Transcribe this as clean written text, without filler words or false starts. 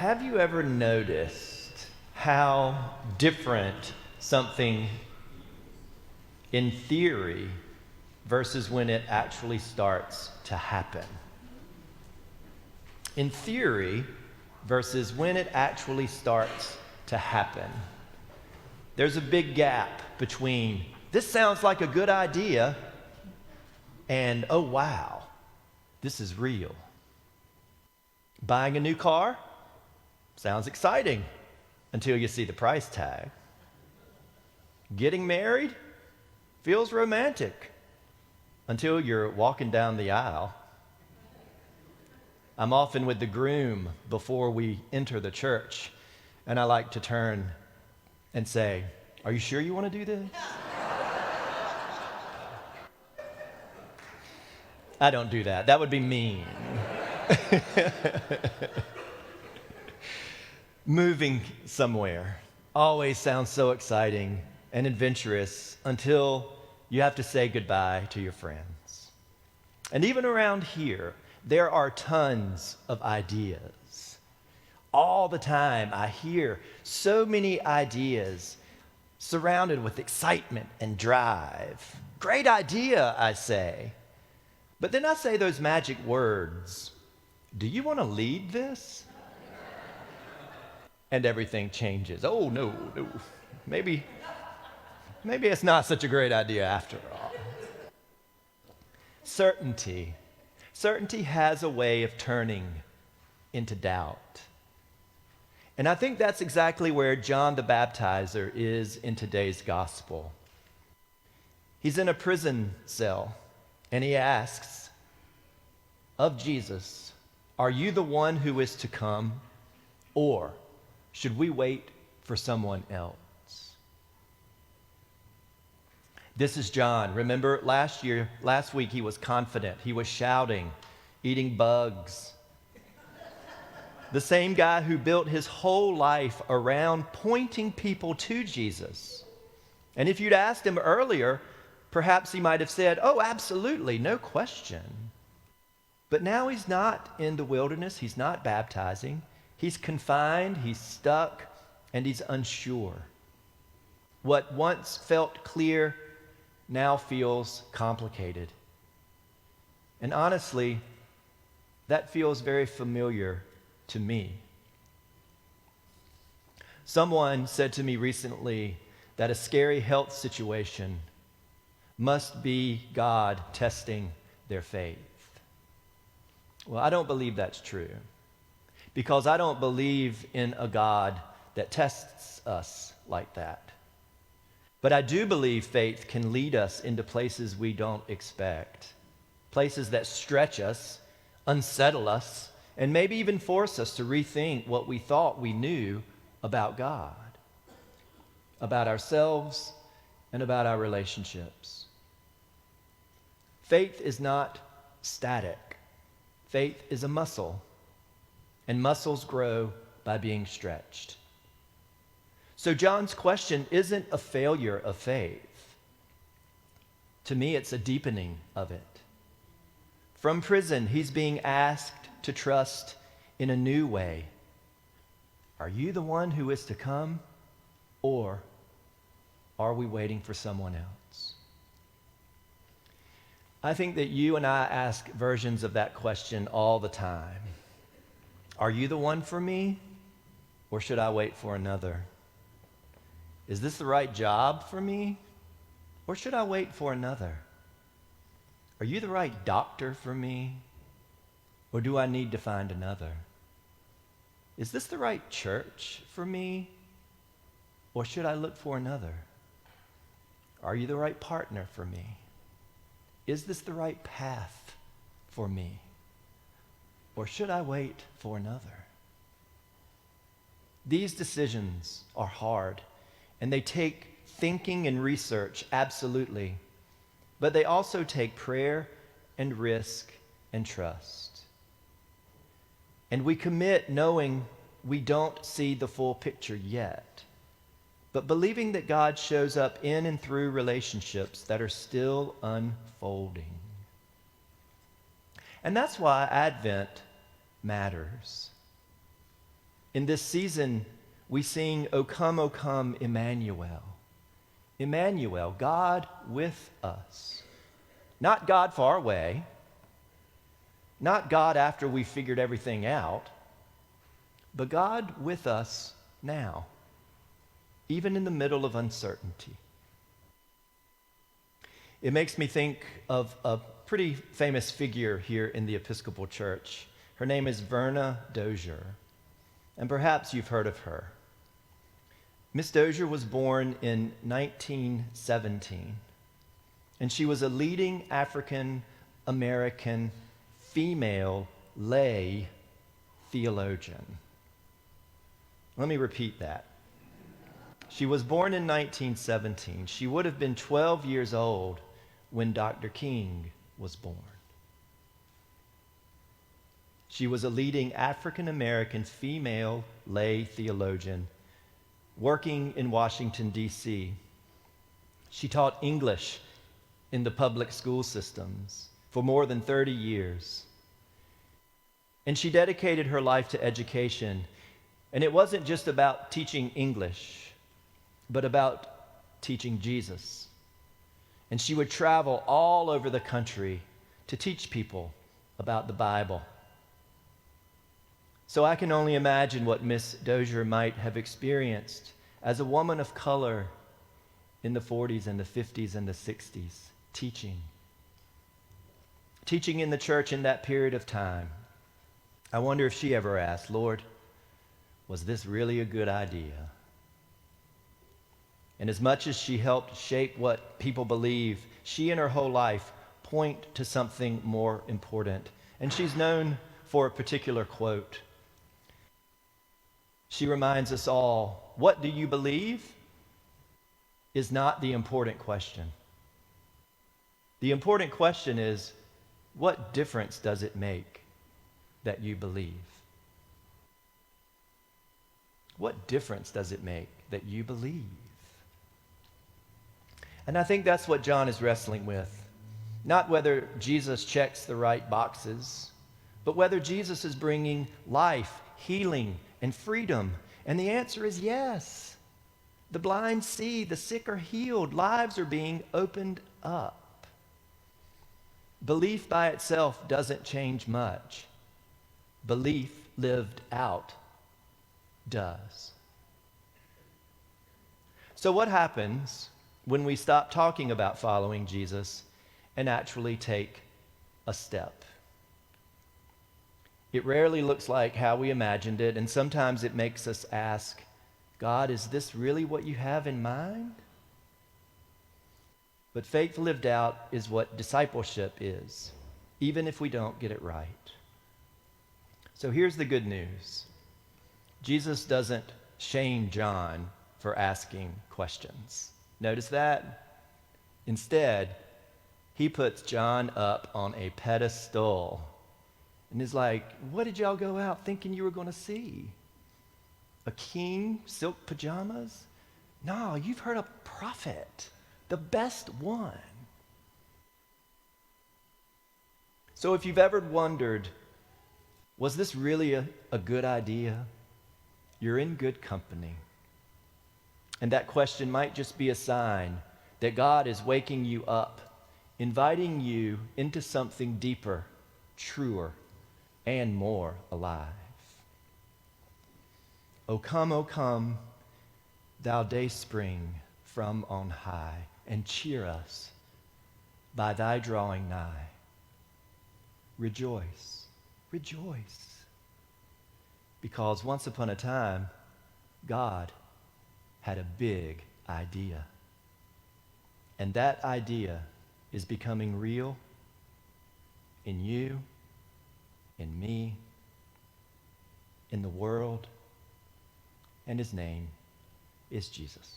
Have you ever noticed how different something in theory versus when it actually starts to happen? In theory versus when it actually starts to happen. There's a big gap between this sounds like a good idea and oh wow, this is real. Buying a new car sounds exciting until you see the price tag. Getting married feels romantic until you're walking down the aisle. I'm often with the groom before we enter the church, and I like to turn and say, "Are you sure you want to do this?" I don't do that. That would be mean. Moving somewhere always sounds so exciting and adventurous until you have to say goodbye to your friends. And even around here, there are tons of ideas. All the time, I hear so many ideas surrounded with excitement and drive. Great idea, I say. But then I say those magic words, "Do you want to lead this?" And everything changes. Oh, no. Maybe it's not such a great idea after all. Certainty has a way of turning into doubt. And I think that's exactly where John the Baptizer is in today's gospel. He's in a prison cell, and he asks of Jesus, "Are you the one who is to come, or should we wait for someone else?" This is John. Remember last week he was confident. He was shouting, eating bugs. The same guy who built his whole life around pointing people to Jesus. And if you'd asked him earlier, perhaps he might have said, "Oh, absolutely, no question." But now he's not in the wilderness. He's not baptizing. He's confined, he's stuck, and he's unsure. What once felt clear now feels complicated. And honestly, that feels very familiar to me. Someone said to me recently that a scary health situation must be God testing their faith. Well, I don't believe that's true, because I don't believe in a God that tests us like that. But I do believe faith can lead us into places we don't expect, places that stretch us, unsettle us, and maybe even force us to rethink what we thought we knew about God, about ourselves, and about our relationships. Faith is not static. Faith is a muscle, and muscles grow by being stretched. So John's question isn't a failure of faith. To me, it's a deepening of it. From prison, he's being asked to trust in a new way. Are you the one who is to come, or are we waiting for someone else? I think that you and I ask versions of that question all the time. Are you the one for me, or should I wait for another? Is this the right job for me, or should I wait for another? Are you the right doctor for me, or do I need to find another? Is this the right church for me, or should I look for another? Are you the right partner for me? Is this the right path for me, or should I wait for another? These decisions are hard, and they take thinking and research, absolutely. But they also take prayer and risk and trust. And we commit knowing we don't see the full picture yet, but believing that God shows up in and through relationships that are still unfolding. And that's why Advent matters. In this season, we sing, O come, Emmanuel. Emmanuel, God with us. Not God far away, not God after we figured everything out, but God with us now, even in the middle of uncertainty. It makes me think of a pretty famous figure here in the Episcopal Church. Her name is Verna Dozier, and perhaps you've heard of her. Miss Dozier was born in 1917, and she was a leading African American female lay theologian. Let me repeat that. She was born in 1917. She would have been 12 years old when Dr. King was born. She was a leading African American female lay theologian working in Washington, D.C. She taught English in the public school systems for more than 30 years. And she dedicated her life to education. And it wasn't just about teaching English, but about teaching Jesus. And she would travel all over the country to teach people about the Bible. So I can only imagine what Miss Dozier might have experienced as a woman of color in the 40s and the 50s and the 60s, teaching in the church in that period of time. I wonder if she ever asked, Lord, was this really a good idea? And as much as she helped shape what people believe, she in her whole life point to something more important. And she's known for a particular quote. She reminds us all, what do you believe is not the important question. The important question is, what difference does it make that you believe? What difference does it make that you believe? And I think that's what John is wrestling with. Not whether Jesus checks the right boxes, but whether Jesus is bringing life, healing, and freedom. And the answer is yes. The blind see, the sick are healed, lives are being opened up. Belief by itself doesn't change much. Belief lived out does. So what happens when we stop talking about following Jesus and actually take a step? It rarely looks like how we imagined it, and sometimes it makes us ask, God, is this really what you have in mind? But faith lived out is what discipleship is, even if we don't get it right. So here's the good news. Jesus doesn't shame John for asking questions. Notice that? Instead, he puts John up on a pedestal and is like, what did y'all go out thinking you were going to see? A king, silk pajamas? No, you've heard a prophet, the best one. So if you've ever wondered, was this really a good idea? You're in good company. And that question might just be a sign that God is waking you up, inviting you into something deeper, truer, and more alive. O come, thou day spring from on high, and cheer us by thy drawing nigh. Rejoice, rejoice, because once upon a time, God had a big idea. And that idea is becoming real in you, in me, in the world, and his name is Jesus.